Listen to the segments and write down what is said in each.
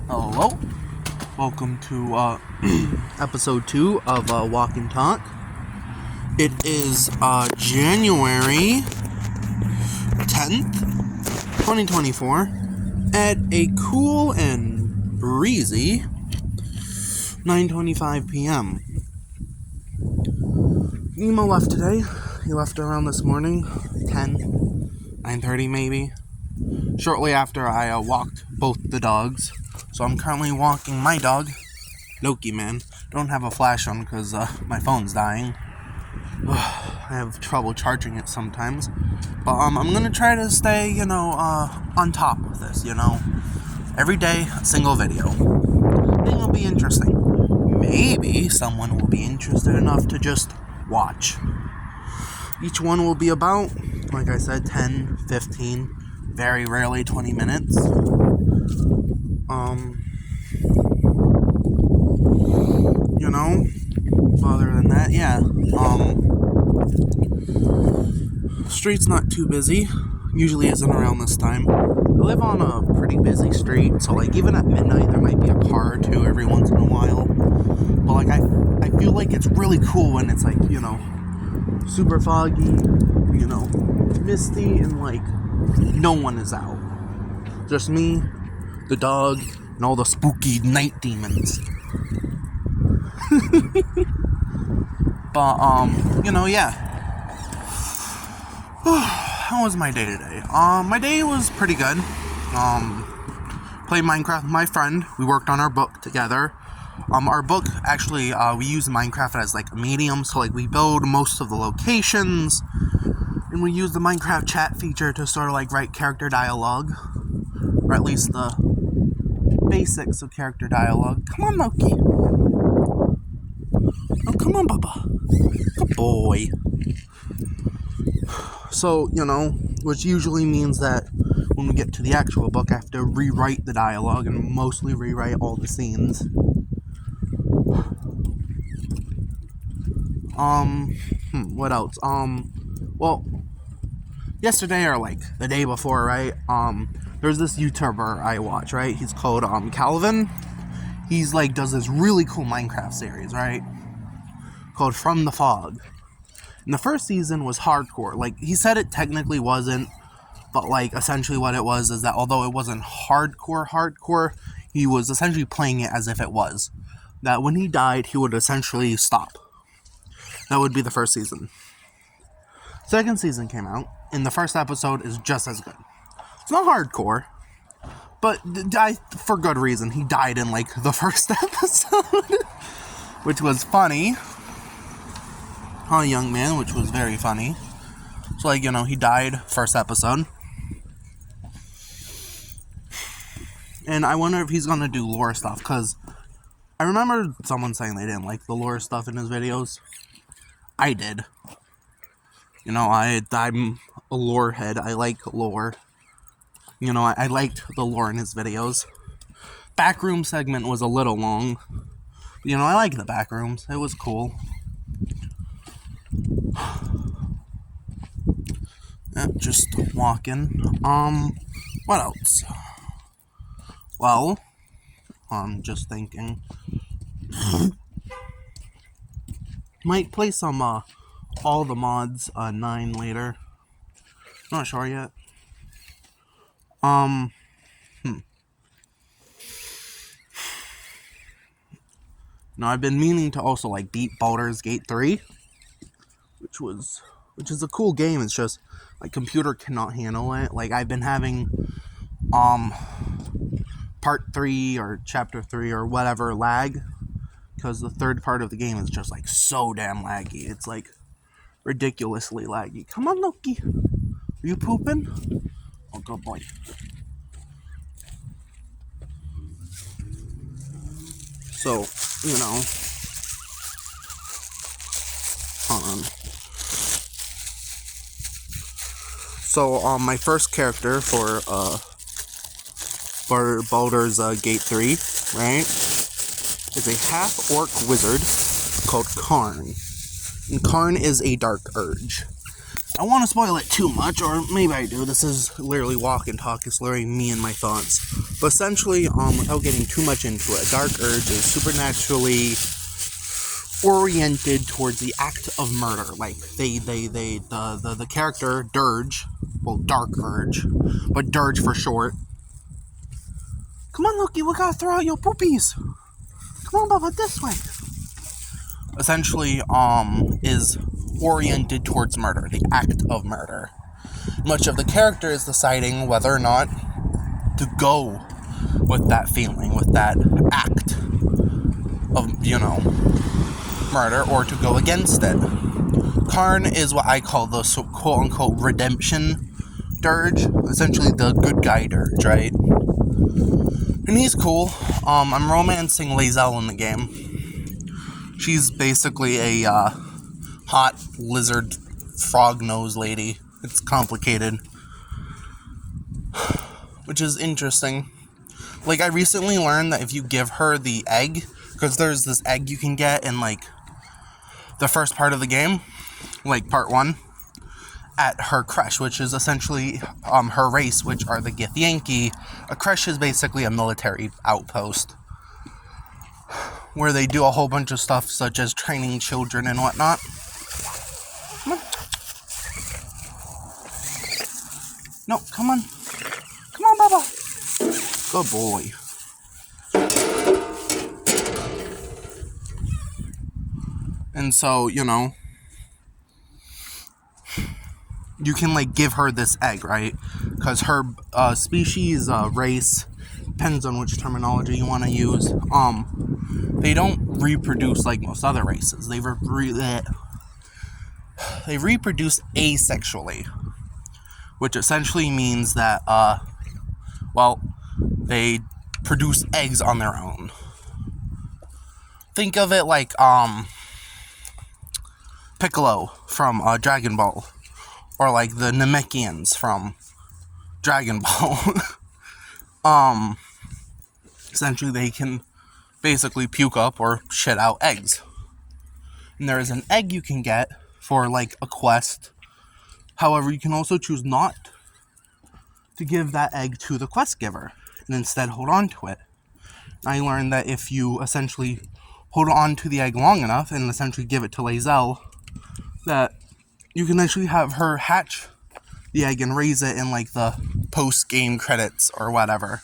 Hello, welcome to episode 2 of Walk and Talk. It is January 10th, 2024, at a cool and breezy 9:25 p.m. Nemo left today. He left around this morning, 9:30 maybe, shortly after I walked both the dogs. So I'm currently walking my dog, Loki, man. Don't have a flash on because my phone's dying. I have trouble charging it sometimes. But I'm going to try to stay, on top of this, Every day, a single video. I think it'll be interesting. Maybe someone will be interested enough to just watch. Each one will be about, like I said, 10, 15, very rarely 20 minutes. Other than that, yeah. Street's not too busy. Usually isn't around this time. I live on a pretty busy street, so even at midnight there might be a car or two every once in a while. But I feel like it's really cool when it's super foggy, misty, and no one is out. Just me, the dog, and all the spooky night demons. But, yeah. How was my day today? My day was pretty good. Played Minecraft with my friend. We worked on our book together. Our book, actually, we use Minecraft as, a medium, so, we build most of the locations, and we use the Minecraft chat feature to sort of, write character dialogue, or at least the basics of character dialogue. Come on, Loki. Oh, come on, Bubba. Good boy. So, which usually means that when we get to the actual book, I have to rewrite the dialogue and mostly rewrite all the scenes. What else? Well, yesterday or the day before, right? There's this YouTuber I watch, right? He's called Calvin. He's does this really cool Minecraft series, right? Called From the Fog. And the first season was hardcore. He said it technically wasn't, but essentially what it was is that although it wasn't hardcore, he was essentially playing it as if it was. That when he died, he would essentially stop. That would be the first season. Second season came out, and the first episode is just as good. It's not hardcore, but for good reason. He died in the first episode, which was funny. A young man, which was very funny. So he died first episode. And I wonder if he's gonna do lore stuff, because I remember someone saying they didn't like the lore stuff in his videos. I did. I'm a lore head. I like lore. I liked the lore in his videos. Backroom segment was a little long. But, I like the backrooms. It was cool. Just walking. What else? Well, I'm just thinking. Might play some, All the Mods, 9 later. Not sure yet. Now, I've been meaning to also, beat Baldur's Gate 3. Which is a cool game. It's just, my computer cannot handle it. I've been having, part 3 or chapter 3 or whatever lag. Because the third part of the game is just, so damn laggy. It's, ridiculously laggy. Come on, Loki. Are you pooping? Oh, good boy. So, So, my first character for Baldur's Gate 3, right, is a half-orc wizard called Karn. And Karn is a dark urge. I don't want to spoil it too much, or maybe I do. This is literally walk and talk. It's literally me and my thoughts. But essentially, without getting too much into it, Dark Urge is supernaturally oriented towards the act of murder. Like the character Dirge, well, Dark Urge, but Dirge for short. Come on, Loki, we gotta throw out your poopies. Come on, Bubba, this way. Essentially, is oriented towards murder, the act of murder. Much of the character is deciding whether or not to go with that feeling, with that act of, murder, or to go against it. Karn is what I call the quote-unquote redemption Dirge, essentially the good guy Dirge, right? And he's cool. I'm romancing Lae'zel in the game. She's basically a hot lizard frog nose lady. It's complicated, which is interesting. Like, I recently learned that if you give her the egg, because there's this egg you can get in, like, the first part of the game, like, part 1, at her creche, which is essentially, her race, which are the Githyanki. A creche is basically a military outpost, where they do a whole bunch of stuff, such as training children and whatnot. Come on. No, come on. Come on, Bubba. Good boy. And so, you can, like, give her this egg, right? Because her species, race, depends on which terminology you want to use, they don't reproduce like most other races. They reproduce asexually, which essentially means that, they produce eggs on their own. Think of it like, Piccolo from, Dragon Ball, or like the Namekians from Dragon Ball. Essentially they can basically puke up or shit out eggs. And there is an egg you can get for, like, a quest. However, you can also choose not to give that egg to the quest giver, and instead hold on to it. I learned that if you essentially hold on to the egg long enough and essentially give it to Lae'zel, that you can actually have her hatch the egg and raise it in, like, the post-game credits or whatever.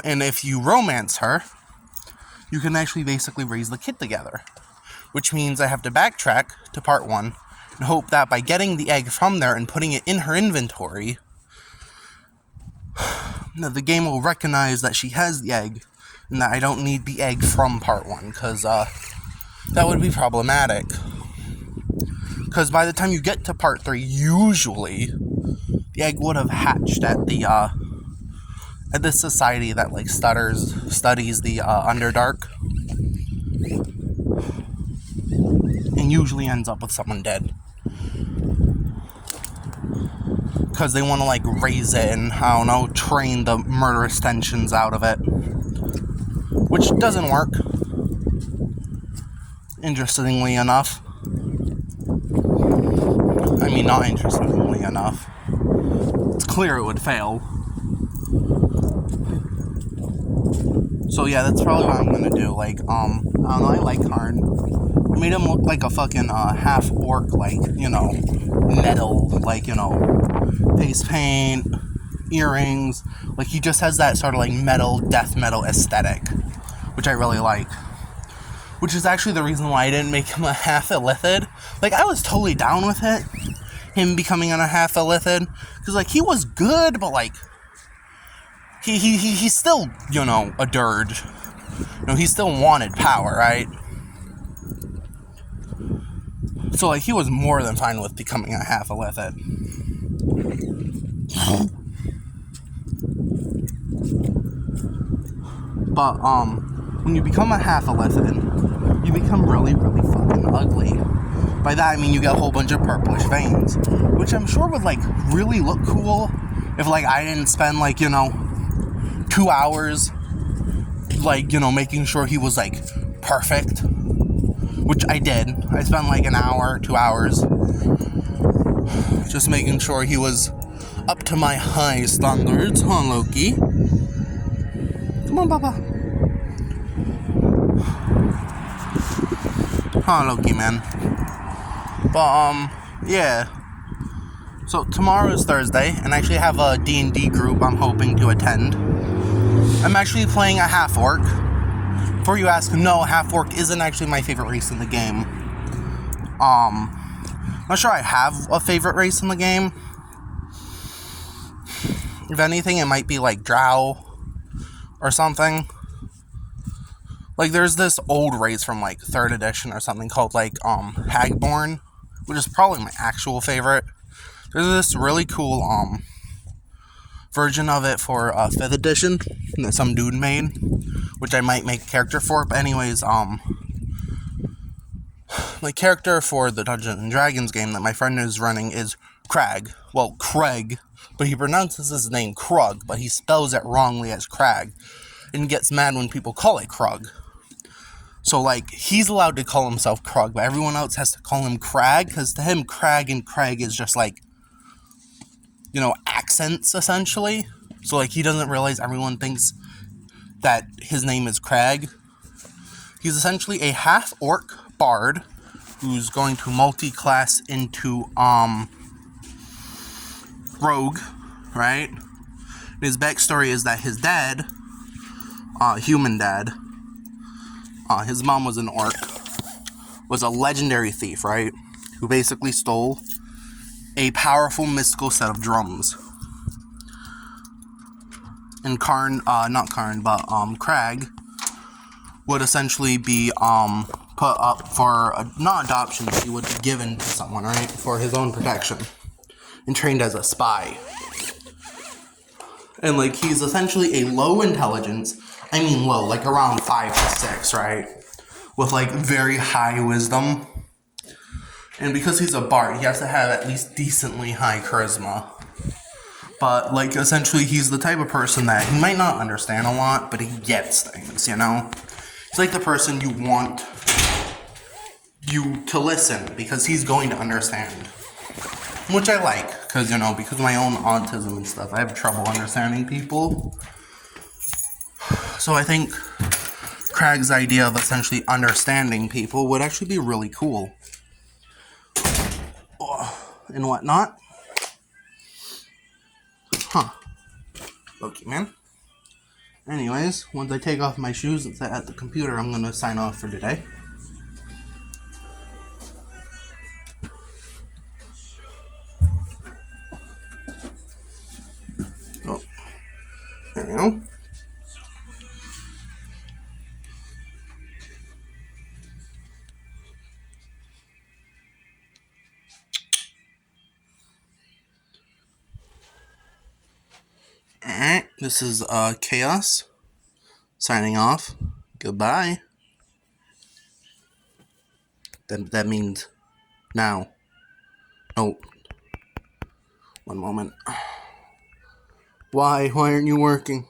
And if you romance her, you can actually basically raise the kid together. Which means I have to backtrack to part 1 and hope that by getting the egg from there and putting it in her inventory, that the game will recognize that she has the egg and that I don't need the egg from part 1, because that would be problematic. Because by the time you get to part 3, usually the egg would have hatched at this society that, like, studies the Underdark, and usually ends up with someone dead, because they want to, like, raise it and, I don't know, train the murderous tensions out of it, which doesn't work, interestingly enough. I mean, not interestingly enough. It's clear it would fail. So yeah, that's probably what I'm gonna do. Like, I don't know, I like Karn. I made him look like a fucking, half orc, like, metal, like, face paint, earrings. Like, he just has that sort of, like, metal, death metal aesthetic, which I really like. Which is actually the reason why I didn't make him a half Illithid. Like, I was totally down with it, him becoming a half Illithid, because, like, he was good, but, like, he's still, a dirge. He still wanted power, right? So, like, he was more than fine with becoming a half Illithid. But, when you become a half Illithid, you become really, really fucking ugly. By that, I mean you get a whole bunch of purplish veins, which I'm sure would, like, really look cool if, like, I didn't spend, like, 2 hours, like, making sure he was, like, perfect, which I did. I spent, like, an hour, 2 hours, just making sure he was up to my high standards, huh, Loki? Come on, Papa. Huh, Loki, man. But, yeah. So, tomorrow is Thursday, and I actually have a D&D group I'm hoping to attend. I'm actually playing a half-orc. Before you ask, no, half-orc isn't actually my favorite race in the game. Not sure I have a favorite race in the game. If anything, it might be like Drow or something. Like, there's this old race from like 3rd edition or something called like Hagborn, which is probably my actual favorite. There's this really cool version of it for 5th edition that some dude made, which I might make a character for. But anyways, my character for the Dungeons and Dragons game that my friend is running is Crag. Well, Craig, but he pronounces his name Krug, but he spells it wrongly as Crag, and gets mad when people call it Krug. So, like, he's allowed to call himself Krug, but everyone else has to call him Crag, because to him, Crag and Craig is just, like, you know, accents, essentially. So, like, he doesn't realize everyone thinks that his name is Crag. He's essentially a half-orc bard who's going to multi-class into, rogue, right? His backstory is that his dad, human dad, his mom was an orc, was a legendary thief, right? Who basically stole a powerful mystical set of drums. And Crag would essentially be, put up for, not adoption, but he would be given to someone, right? For his own protection. And trained as a spy. And, like, he's essentially a low intelligence, I mean low, like around 5 to 6, right? With, like, very high wisdom. And because he's a bard, he has to have at least decently high charisma. But, like, essentially he's the type of person that he might not understand a lot, but he gets things, you know? He's like the person you want you to listen, because he's going to understand. Which I like, because, you know, because of my own autism and stuff, I have trouble understanding people. So I think Crag's idea of essentially understanding people would actually be really cool. And whatnot. Huh. Loki, man. Anyways, once I take off my shoes and sit at the computer, I'm going to sign off for today. Oh, there we go. Alright, this is Chaos, signing off. Goodbye. That means now. Oh. One moment. Why aren't you working?